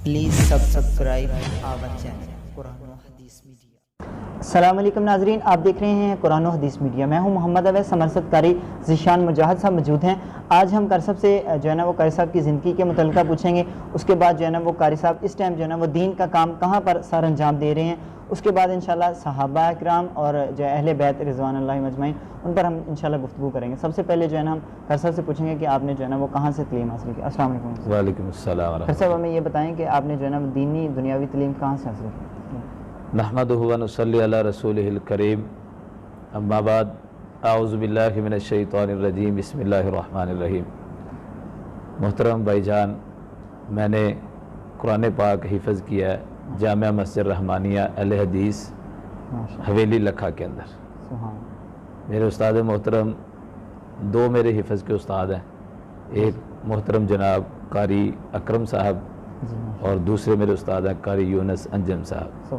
Please subscribe our channel قرآن و حدیث media. السلام علیکم ناظرین، آپ دیکھ رہے ہیں قرآن و حدیث میڈیا۔ میں ہوں محمد اویس، سمرست قاری ذیشان مجاہد صاحب موجود ہیں۔ آج ہم قاری صاحب سے جو ہے نا وہ قاری صاحب کی زندگی کے متعلقہ پوچھیں گے۔ اس کے بعد جو ہے نا وہ قاری صاحب اس ٹائم جو ہے نا وہ دین کا کام کہاں پر سر انجام دے رہے ہیں۔ اس کے بعد انشاءاللہ صحابہ اکرام اور جو اہل بیت رضوان اللہ مجمعین ان پر ہم انشاءاللہ گفتگو کریں گے۔ سب سے پہلے جو ہے نا ہم قاری صاحب سے پوچھیں گے کہ آپ نے جو ہے نا وہ کہاں سے تعلیم حاصل کی۔ السلام علیکم۔ وعلیکم السلام ورحمۃ قاری صاحب ہمیں یہ بتائیں کہ آپ نے جو ہے نا دینی دنیاوی تعلیم کہاں سے حاصل کی؟ نحمدہ و نصلی علی رسولہ الکریم، اما بعد، اعوذ باللہ من الشیطان الرجیم، بسم اللہ الرحمن الرحیم۔ محترم بھائی جان، میں نے قرآن پاک حفظ کیا ہے جامعہ مسجد رحمانیہ اہل حدیث حویلی لکھا کے اندر۔ میرے استاد محترم دو میرے حفظ کے استاد ہیں، ایک محترم جناب قاری اکرم صاحب اور دوسرے میرے استاد ہیں قاری یونس انجم صاحب۔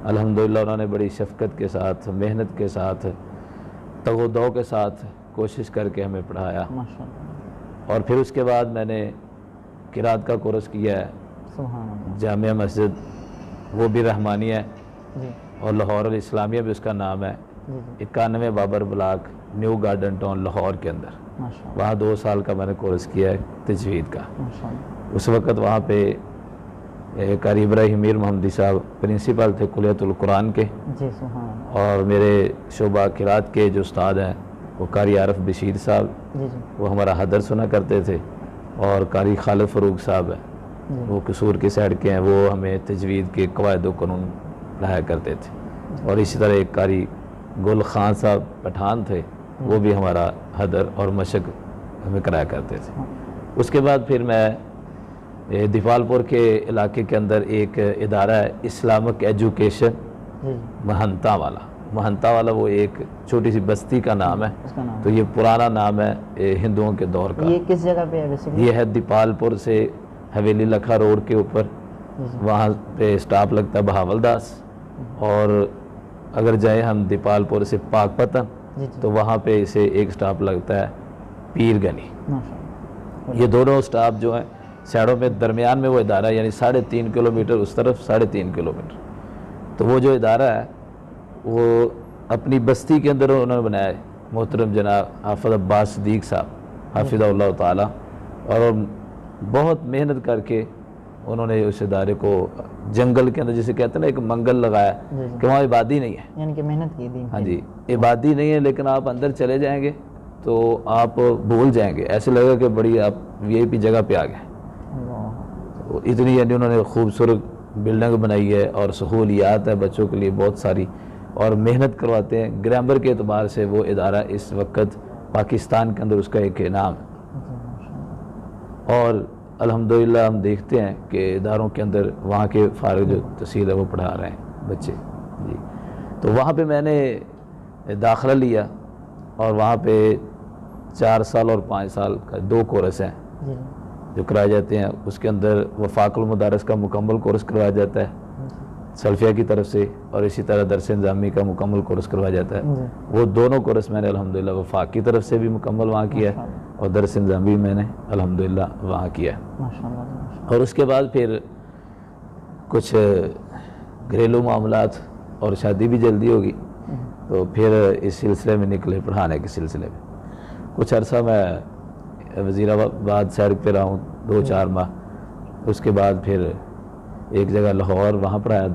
الحمدللہ انہوں نے بڑی شفقت کے ساتھ، محنت کے ساتھ، تگ و دو کے ساتھ کوشش کر کے ہمیں پڑھایا، اور پھر اس کے بعد میں نے قرات کا کورس کیا ہے جامعہ مسجد، وہ بھی رحمانیہ ہے، اور لاہور الاسلامیہ بھی اس کا نام ہے، 91 Babar block new garden town Lahore کے اندر۔ وہاں 2 سال کا میں نے کورس کیا ہے تجوید کا۔ اس وقت وہاں پہ قاری ابراہیم میر محمدی صاحب پرنسپل تھے کلیت القرآن کے، اور میرے شعبہ قرات کے جو استاد ہیں وہ قاری عارف بشیر صاحب، وہ ہمارا حدر سنا کرتے تھے، اور قاری خالد فروق صاحب ہیں، وہ قصور کی سائڈ کے ہیں، وہ ہمیں تجوید کے قواعد و قانون پڑھایا کرتے تھے، اور اسی طرح ایک قاری گل خان صاحب پٹھان تھے، وہ بھی ہمارا حدر اور مشق ہمیں کرایا کرتے تھے۔ اس کے بعد پھر میں دیپال پور کے علاقے کے اندر ایک ادارہ ہے اسلامک ایجوکیشن مہنتا والا، وہ ایک چھوٹی سی بستی کا نام ہے، تو یہ پرانا نام ہے ہندوؤں کے دور کا۔ یہ کس جگہ پہ ہے؟ یہ ہے دیپال پور سے حویلی لکھا روڈ کے اوپر، وہاں پہ سٹاپ لگتا ہے بہاول داس، اور اگر جائیں ہم دیپال پور سے پاک پتن تو وہاں پہ اسے ایک سٹاپ لگتا ہے پیر گنی۔ یہ دونوں سٹاپ جو ہیں سائڈوں میں، درمیان میں وہ ادارہ ہے، یعنی 3.5 کلومیٹر اس طرف، 3.5 کلومیٹر۔ تو وہ جو ادارہ ہے وہ اپنی بستی کے اندر انہوں نے بنایا ہے، محترم جناب حافظ عباس صدیق صاحب حافظہ اللہ تعالیٰ، اور بہت محنت کر کے انہوں نے اس ادارے کو جنگل کے اندر، جسے کہتے ہیں نا ایک منگل لگایا کہ وہاں عبادی نہیں ہے، یعنی کہ محنت کی دی۔ ہاں جی، عبادی نہیں ہے، لیکن آپ اندر چلے جائیں گے تو آپ بھول جائیں گے، ایسے لگے گا کہ بڑی آپ VIP جگہ پہ آ گئے۔ اتنی یعنی انہوں نے خوبصورت بلڈنگ بنائی ہے، اور سہولیات ہے بچوں کے لیے بہت ساری، اور محنت کرواتے ہیں۔ گرامر کے اعتبار سے وہ ادارہ اس وقت پاکستان کے اندر اس کا ایک انعام ہے، اور الحمدللہ ہم دیکھتے ہیں کہ اداروں کے اندر وہاں کے فارغ جو تحصیل ہے وہ پڑھا رہے ہیں بچے جی۔ تو وہاں پہ میں نے داخلہ لیا، اور وہاں پہ 4 سال اور 5 سال کا 2 کورس ہیں جو کرائے جاتے ہیں۔ اس کے اندر وفاق المدارس کا مکمل کورس کروایا جاتا ہے سلفیہ کی طرف سے، اور اسی طرح درس نظامی کا مکمل کورس کروایا جاتا ہے۔ وہ دونوں کورس میں نے الحمدللہ وفاق کی طرف سے بھی مکمل وہاں کیا ہے، اور درس نظامی میں نے الحمدللہ وہاں کیا ہے۔ اور اس کے بعد پھر کچھ گھریلو معاملات اور شادی بھی جلدی ہوگی، تو پھر اس سلسلے میں نکلے پڑھانے کے سلسلے میں۔ کچھ عرصہ میں وزیر آباد سیر پہ رہا ہوں 2-4 ماہ، اس کے بعد پھر ایک جگہ لاہور وہاں پڑھایا،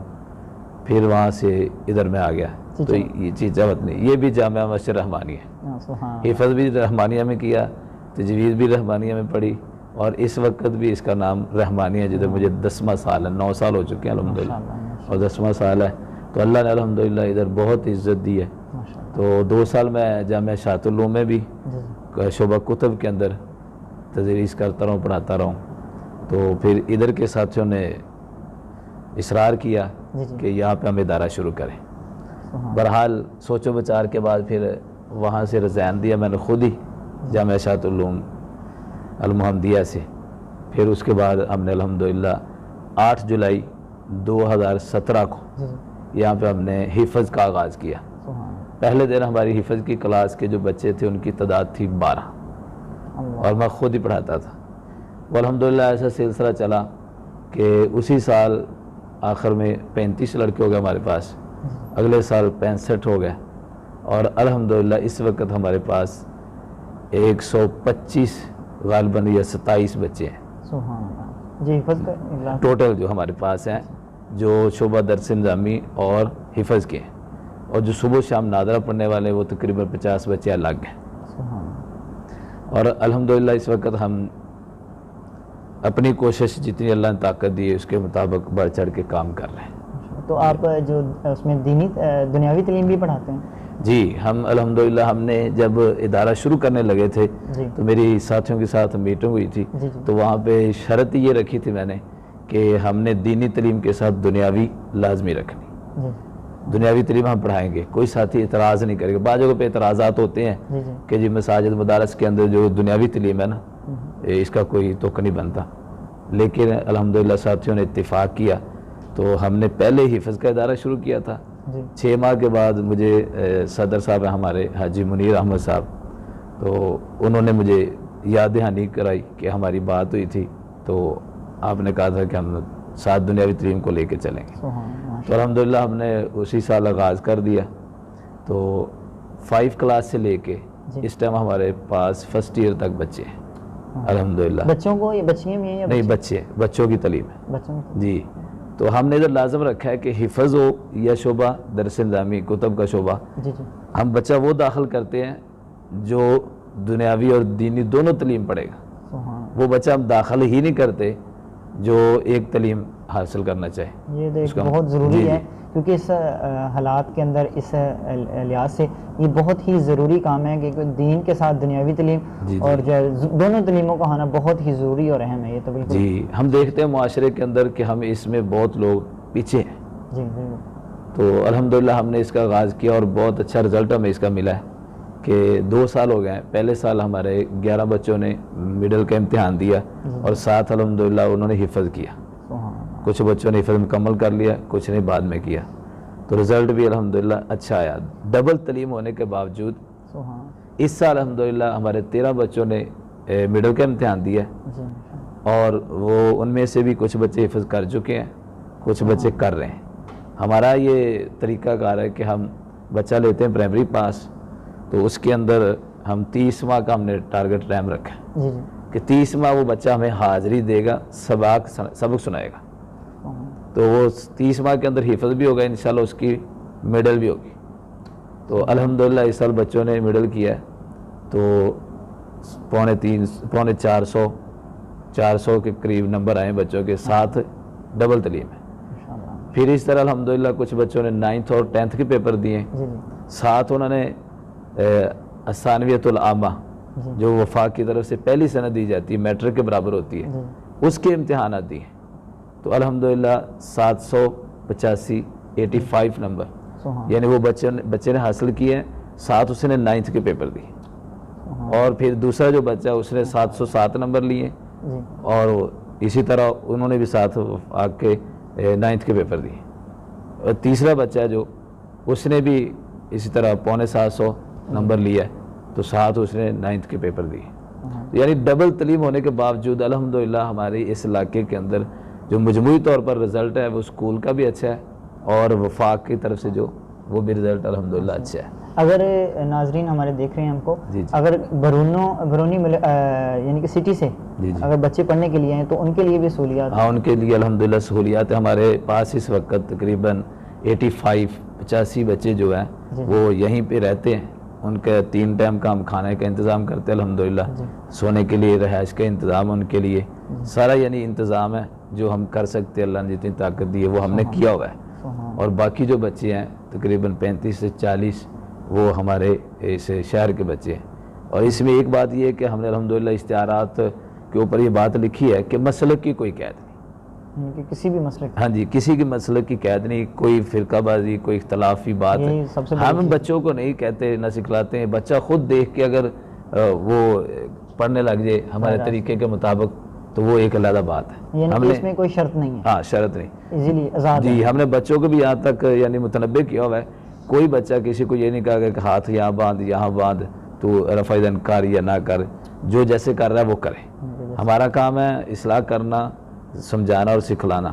پھر وہاں سے ادھر میں آ گیا۔ تو یہ چیز جاوت نہیں، یہ بھی جامعہ مسجد رحمانیہ ہے، حفظ بھی رحمانیہ میں کیا، تجوید بھی رحمانیہ میں پڑھی، اور اس وقت بھی اس کا نام رحمانیہ ہے، جدھر مجھے 10واں سال ہے، 9 سال ہو چکے ہیں الحمدللہ، اور 10واں سال ہے۔ تو اللہ نے الحمدللہ ادھر بہت عزت دی ہے۔ تو 2 سال میں جامعہ شاہت العلوم میں بھی شعبہ کتب کے اندر تدریس کرتا رہا، پڑھاتا رہا ہوں۔ تو پھر ادھر کے ساتھیوں نے اصرار کیا کہ یہاں پہ ہم ادارہ شروع کریں۔ بہرحال سوچ و بچار کے بعد پھر وہاں سے رضائن دیا میں نے خود ہی جامعہ شاہت العلوم المحمدیہ سے۔ پھر اس کے بعد ہم نے الحمدللہ 8 جولائی 2017 کو یہاں پہ ہم نے حفظ کا آغاز کیا۔ پہلے دن ہماری حفظ کی کلاس کے جو بچے تھے ان کی تعداد تھی 12، اور میں خود ہی پڑھاتا تھا۔ والحمدللہ ایسا سلسلہ چلا کہ اسی سال آخر میں 35 لڑکے ہو گئے ہمارے پاس، اگلے سال 65 ہو گئے، اور الحمدللہ اس وقت ہمارے پاس 125 غالباً یا 27 بچے ہیں سبحان اللہ جی حفظ کا ٹوٹل جو ہمارے پاس ہیں، جو شعبہ درس نظامی اور حفظ کے ہیں، اور جو صبح شام نادرہ پڑھنے والے وہ تقریباً 50 بچے الگ ہیں. سبحان اللہ. اور الحمدللہ اس وقت ہم اپنی کوشش جتنی اللہ نے طاقت دی ہے اس کے مطابق بڑھ چڑھ کے کام کر رہے ہیں. تو آپ جو اس میں دنیاوی تعلیم بھی پڑھاتے ہیں؟ جی ہم الحمدللہ ہم نے جب ادارہ شروع کرنے لگے تھے جی تو میری ساتھیوں کے ساتھ میٹنگ ہوئی تھی، جی جی تو وہاں پہ شرط یہ رکھی تھی میں نے کہ ہم نے دینی تعلیم کے ساتھ دنیاوی لازمی رکھنی. جی دنیاوی تعلیم ہم پڑھائیں گے، کوئی ساتھی اعتراض نہیں کرے گا. بعض جگہوں پہ اعتراضات ہوتے ہیں جی جی کہ جی مساجد مدارس کے اندر جو دنیاوی تعلیم ہے نا اس کا کوئی توقع نہیں بنتا، لیکن الحمدللہ ساتھیوں نے اتفاق کیا تو ہم نے پہلے حفظ کا ادارہ شروع کیا تھا. جی 6 ماہ کے بعد مجھے صدر صاحب ہیں ہمارے حاجی منیر احمد صاحب، تو انہوں نے مجھے یاد دہانی کرائی کہ ہماری بات ہوئی تھی تو آپ نے کہا تھا کہ ہم ساتھ دنیاوی تعلیم کو لے کے چلیں گے. سبحان اللہ. تو الحمدللہ ہم نے اسی سال آغاز کر دیا. تو 5 کلاس سے لے کے جی. اس ٹائم ہمارے پاس فرسٹ ایئر تک بچے ہیں الحمدللہ. بچوں کو یا بچیاں بھی ہیں یا نہیں بچوں کی تعلیم ہے بچوں کو؟ جی. تو ہم نے ادھر لازم رکھا ہے کہ حفظ ہو یا شعبہ درس نظامی کتب کا شعبہ، جی جی ہم بچہ وہ داخل کرتے ہیں جو دنیاوی اور دینی دونوں تعلیم پڑھے گا. سبحان اللہ. وہ بچہ ہم داخل ہی نہیں کرتے جو ایک تعلیم حاصل کرنا چاہے. یہ اس دیکھ کا بہت ضروری جی ہے کیونکہ اس حالات کے اندر اس لحاظ سے یہ بہت ہی ضروری کام ہے کہ دین کے ساتھ دنیاوی تعلیم جی اور جو ہے دونوں تعلیموں کا ہونا بہت ہی ضروری اور اہم ہے. یہ تو بالکل جی ہم دیکھتے ہیں معاشرے کے اندر کہ ہم اس میں بہت لوگ پیچھے ہیں. جی بالکل. تو الحمدللہ ہم نے اس کا آغاز کیا اور بہت اچھا رزلٹ ہمیں اس کا ملا ہے کہ 2 سال ہو گئے ہیں. پہلے سال ہمارے 11 بچوں نے مڈل کا امتحان دیا اور ساتھ الحمدللہ انہوں نے حفظ کیا. سبحان اللہ. کچھ بچوں نے حفظ مکمل کر لیا، کچھ نے بعد میں کیا. تو رزلٹ بھی الحمدللہ اچھا آیا ڈبل تعلیم ہونے کے باوجود. سبحان اللہ. اس سال الحمدللہ ہمارے 13 بچوں نے مڈل کا امتحان دیا جی اور وہ ان میں سے بھی کچھ بچے حفظ کر چکے ہیں، کچھ بچے کر رہے ہیں. ہمارا یہ طریقہ کار ہے کہ ہم بچہ لیتے ہیں پرائمری پاس، تو اس کے اندر ہم 30 ماہ کا ہم نے ٹارگٹ ٹائم رکھا ہے جی جی. کہ 30 ماہ وہ بچہ ہمیں حاضری دے گا، سبق سنائے گا. تو وہ 30 ماہ کے اندر حفظ بھی ہوگا انشاءاللہ، اس کی میڈل بھی ہوگی. تو الحمدللہ اس سال بچوں نے میڈل کیا ہے تو 450 کے قریب نمبر آئے بچوں کے ساتھ ڈبل تعلیم ہے. ماشاءاللہ. پھر اس طرح الحمدللہ کچھ بچوں نے 9th اور 10th کے پیپر دیے، جی جی ساتھ انہوں نے ثانویۃ العامہ جی جو وفاق کی طرف سے پہلی سند دی جاتی ہے، میٹرک کے برابر ہوتی ہے، جی. اس کے امتحانات دیے. تو الحمدللہ 785 85 نمبر سبحان یعنی وہ بچے نے حاصل کیے ہیں. ساتھ اس نے 9th کے پیپر دیے اللہ. اور پھر دوسرا جو بچہ اس نے 707 نمبر لیے جی اور اسی طرح انہوں نے بھی ساتھ آ کے 9th کے پیپر دیے. اور تیسرا بچہ جو اس نے بھی اسی طرح 750 نمبر لیا ہے تو ساتھ اس نے 9th کے پیپر دیے. یعنی ڈبل تعلیم ہونے کے باوجود الحمدللہ ہمارے اس علاقے کے اندر جو مجموعی طور پر رزلٹ ہے وہ اسکول کا بھی اچھا ہے اور وفاق کی طرف سے جو وہ بھی رزلٹ الحمدللہ اچھا ہے. اگر ناظرین ہمارے دیکھ رہے ہیں ہم کو، جی جی. اگر برونی یعنی کہ سٹی سے جی جی. اگر بچے پڑھنے کے لیے ہیں تو ان کے لیے بھی سہولیات؟ ہاں ان کے لیے الحمدللہ سہولیات ہے. ہمارے پاس اس وقت تقریباً 85 بچے جو ہیں جی. وہ یہیں پہ رہتے ہیں. ان کے 3 ٹائم کا ہم کھانے کا انتظام کرتے ہیں الحمدللہ. جی. سونے کے لیے رہائش کا انتظام ان کے لیے سارا یعنی انتظام ہے جو ہم کر سکتے ہیں. اللہ نے جتنی طاقت دی ہے وہ ہم نے کیا ہوا ہے. اور باقی جو بچے ہیں تقریباً 35 سے 40 وہ ہمارے اس شہر کے بچے ہیں. اور اس میں ایک بات یہ ہے کہ ہم نے الحمدللہ اشتہارات کے اوپر یہ بات لکھی ہے کہ مسلک کی کوئی قید نہیں. کہ کسی بھی مسئلے ہاں جی کسی کی مسلک کی قید نہیں، کوئی فرقہ بازی کوئی اختلافی بات ہے. یہی سب سے بڑی ہم چیز بچوں کو نہیں کہتے نہ سکھلاتے ہیں. بچہ خود دیکھ کے اگر وہ پڑھنے لگ جائے ہمارے طریقے کے مطابق تو وہ ایک علیحدہ بات ہے. یعنی ہم کہ نے اس میں کوئی شرط نہیں ہے؟ ہاں شرط نہیں ایزیلی آزاد ہے. جی. ہم نے بچوں کو بھی یہاں تک یعنی متنبع کیا ہوا ہے. کوئی بچہ کسی کو یہ نہیں کہا کہ ہاتھ یہاں باندھ یہاں باندھ تو رفع یدین کر یا نہ کر، جو جیسے کر رہا ہے وہ کرے. ہمارا کام ہے اصلاح کرنا سمجھانا اور سکھلانا.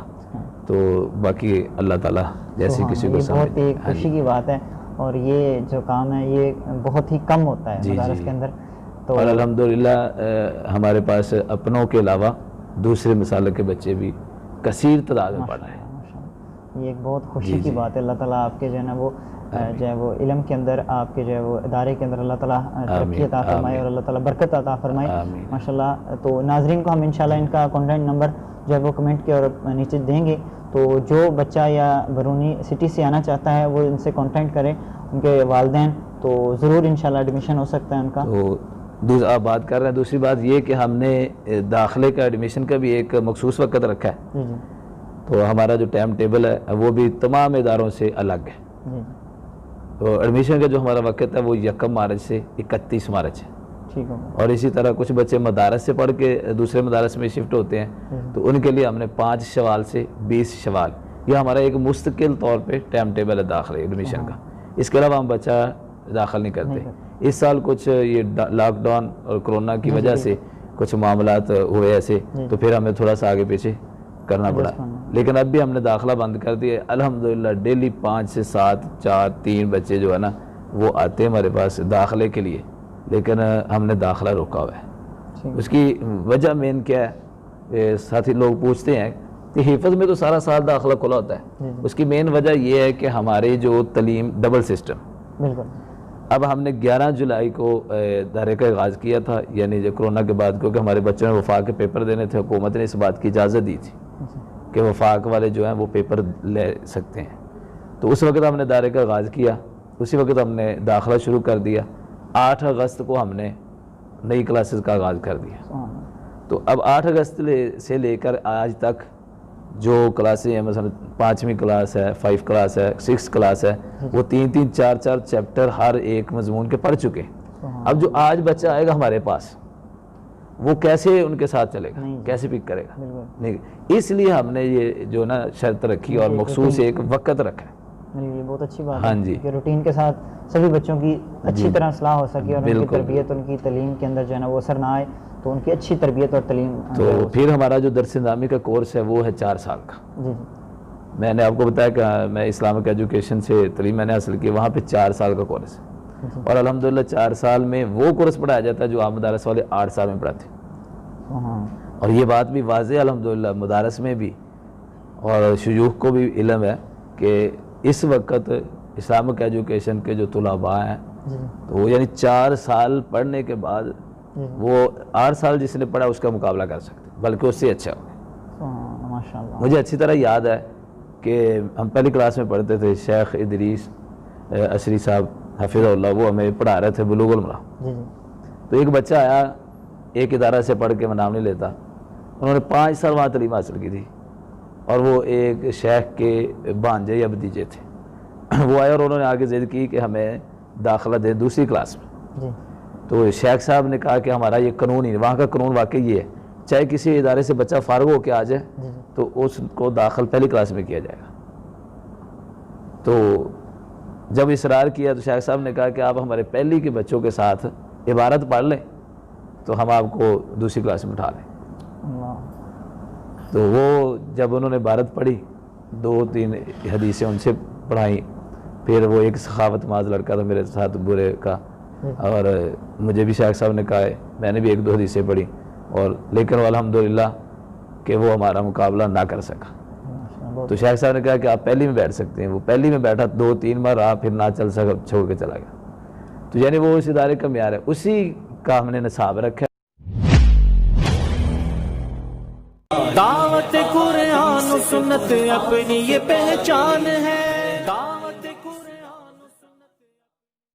تو باقی اللہ تعالیٰ جیسے کسی کو یہ بہت ہی خوشی کی بات ہے، اور یہ جو کام ہے یہ بہت ہی کم ہوتا ہے مدارس کے اندر. تو اور الحمدللہ ہمارے پاس اپنوں کے علاوہ دوسرے مسالک کے بچے بھی کثیر تعداد میں پڑھ رہے ہیں. یہ ایک بہت خوشی کی بات ہے. اللہ تعالیٰ آپ کے جو ہے نا وہ جو ہے وہ علم کے اندر، آپ کے جو ہے وہ ادارے کے اندر اللہ تعالیٰ ترقی عطا فرمائے اور اللہ تعالیٰ برکت عطا فرمائے ماشاءاللہ. تو ناظرین کو ہم انشاءاللہ ان کا کانٹیکٹ نمبر جو ہے وہ کمنٹ کے اور نیچے دیں گے. تو جو بچہ یا بیرونی سٹی سے آنا چاہتا ہے وہ ان سے کانٹیکٹ کرے، ان کے والدین، تو ضرور انشاءاللہ ایڈمیشن ہو سکتا ہے ان کا. تو آپ بات کر رہے ہیں. دوسری بات یہ کہ ہم نے داخلے کا ایڈمیشن کا بھی ایک مخصوص وقت رکھا ہے. جی جی تو ہمارا جو ٹائم ٹیبل ہے وہ بھی تمام اداروں سے الگ ہے. جی تو ایڈمیشن کا جو ہمارا وقت ہے وہ 1 مارچ سے 31 مارچ ہے. ٹھیک ہو. اور اسی طرح کچھ بچے مدارس سے پڑھ کے دوسرے مدارس میں شفٹ ہوتے ہیں، تو ان کے لیے ہم نے 5 شوال سے 20 شوال یہ ہمارا ایک مستقل طور پہ ٹائم ٹیبل ہے داخلے ایڈمیشن کا. اس کے علاوہ ہم بچہ داخل نہیں کرتے. اس سال کچھ یہ لاک ڈاؤن اور کرونا کی وجہ سے کچھ معاملات ہوئے ایسے، تو پھر ہمیں تھوڑا سا آگے پیچھے کرنا پڑا. لیکن اب بھی ہم نے داخلہ بند کر دیا. الحمدللہ ڈیلی 5 سے 7 4 3 بچے جو ہے نا وہ آتے ہیں ہمارے پاس داخلے کے لیے، لیکن ہم نے داخلہ روکا ہوا ہے. اس کی وجہ مین کیا ہے؟ ساتھی لوگ پوچھتے ہیں کہ حفظ میں تو سارا سال داخلہ کھلا ہوتا ہے. اس کی مین وجہ یہ ہے کہ ہماری جو تعلیم ڈبل سسٹم. بالکل. اب ہم نے 11 جولائی کو ادارے کا آغاز کیا تھا، یعنی جو کرونا کے بعد، کیونکہ ہمارے بچوں نے وفاق کے پیپر دینے تھے. حکومت نے اس بات کی اجازت دی تھی کہ وفاق والے جو ہیں وہ پیپر لے سکتے ہیں. تو اس وقت ہم نے ادارے کا آغاز کیا، اسی وقت ہم نے داخلہ شروع کر دیا. 8 اگست کو ہم نے نئی کلاسز کا آغاز کر دیا. تو اب 8 اگست سے لے کر آج تک جو کلاسیں ہیں، مثلا 5ویں کلاس ہے، 5 کلاس ہے، 6 کلاس ہے، وہ 3 4 چیپٹر ہر ایک مضمون کے پڑھ چکے. اب جو آج بچہ آئے گا ہمارے پاس وہ کیسے ان کے ساتھ چلے گا، کیسے پک کرے گا؟ نہیں. اس لیے ہم نے یہ جو نا شرط رکھی اور مخصوص ایک وقت رکھا ہے. یہ بہت اچھی بات ہاں ہے جی، کہ روٹین کے ساتھ سبھی بچوں کی اچھی طرح اصلاح ہو سکے اور ان کی تربیت، ان کی تعلیم کے اندر جو ہے نا وہ اثر نہ آئے، تو ان کی اچھی تربیت اور تعلیم. تو پھر ہمارا جو درس نظامی کا کورس ہے وہ ہے 4 سال کا. جی میں نے آپ کو بتایا کہ میں اسلامک ایجوکیشن سے تعلیم میں نے حاصل کی، وہاں پہ 4 سال کا کورس ہے. اور الحمدللہ 4 سال میں وہ کورس پڑھایا جاتا ہے جو عام مدارس والے 8 سال میں پڑھاتے ہیں. اور یہ بات بھی واضح الحمدللہ مدارس میں بھی اور شیوخ کو بھی علم ہے کہ اس وقت اسلامک ایجوکیشن کے جو طلباء ہیں تو وہ یعنی 4 سال پڑھنے کے بعد وہ 8 سال جس نے پڑھا اس کا مقابلہ کر سکتے، بلکہ اس سے اچھا ہو. مجھے اچھی طرح یاد ہے کہ ہم پہلی کلاس میں پڑھتے تھے، شیخ ادریس عشری صاحب حفظہ اللہ وہ ہمیں پڑھا رہے تھے بلوغ المرام. تو ایک بچہ آیا، ایک ادارہ سے پڑھ کے میں نام نہیں لیتا، انہوں نے 5 سال وہاں تعلیم حاصل کی تھی، اور وہ ایک شیخ کے بھانجے یا بھتیجے تھے. وہ آئے اور انہوں نے آگے ضد کی کہ ہمیں داخلہ دیں دوسری کلاس میں. تو شیخ صاحب نے کہا کہ ہمارا یہ قانون ہی، وہاں کا قانون واقعی یہ ہے، چاہے کسی ادارے سے بچہ فارغ ہو کے آ جائے تو اس کو داخل پہلی کلاس میں کیا جائے گا. تو جب اصرار کیا تو شیخ صاحب نے کہا کہ آپ ہمارے پہلی کے بچوں کے ساتھ عبارت پڑھ لیں تو ہم آپ کو دوسری کلاس میں اٹھا لیں. تو وہ جب انہوں نے عبارت پڑھی، 2-3 حدیثیں ان سے پڑھائیں، پھر وہ ایک سخاوت ماز لڑکا تھا میرے ساتھ برے کا، اور مجھے بھی شیخ صاحب نے کہا ہے، میں نے بھی 1-2 حدیثیں پڑھی، اور لیکن الحمدللہ کہ وہ ہمارا مقابلہ نہ کر سکا. تو شیخ صاحب نے کہا کہ آپ پہلی میں بیٹھ سکتے ہیں. وہ پہلی میں بیٹھا، 2-3 بار رہا، پھر نہ چل سکا، چھوڑ کے چلا گیا. تو یعنی وہ اس ادارے کا معیار ہے، اسی کا ہم نے نصاب رکھا ہے. دعوت قرآن و سنت اپنی یہ پہچان ہے.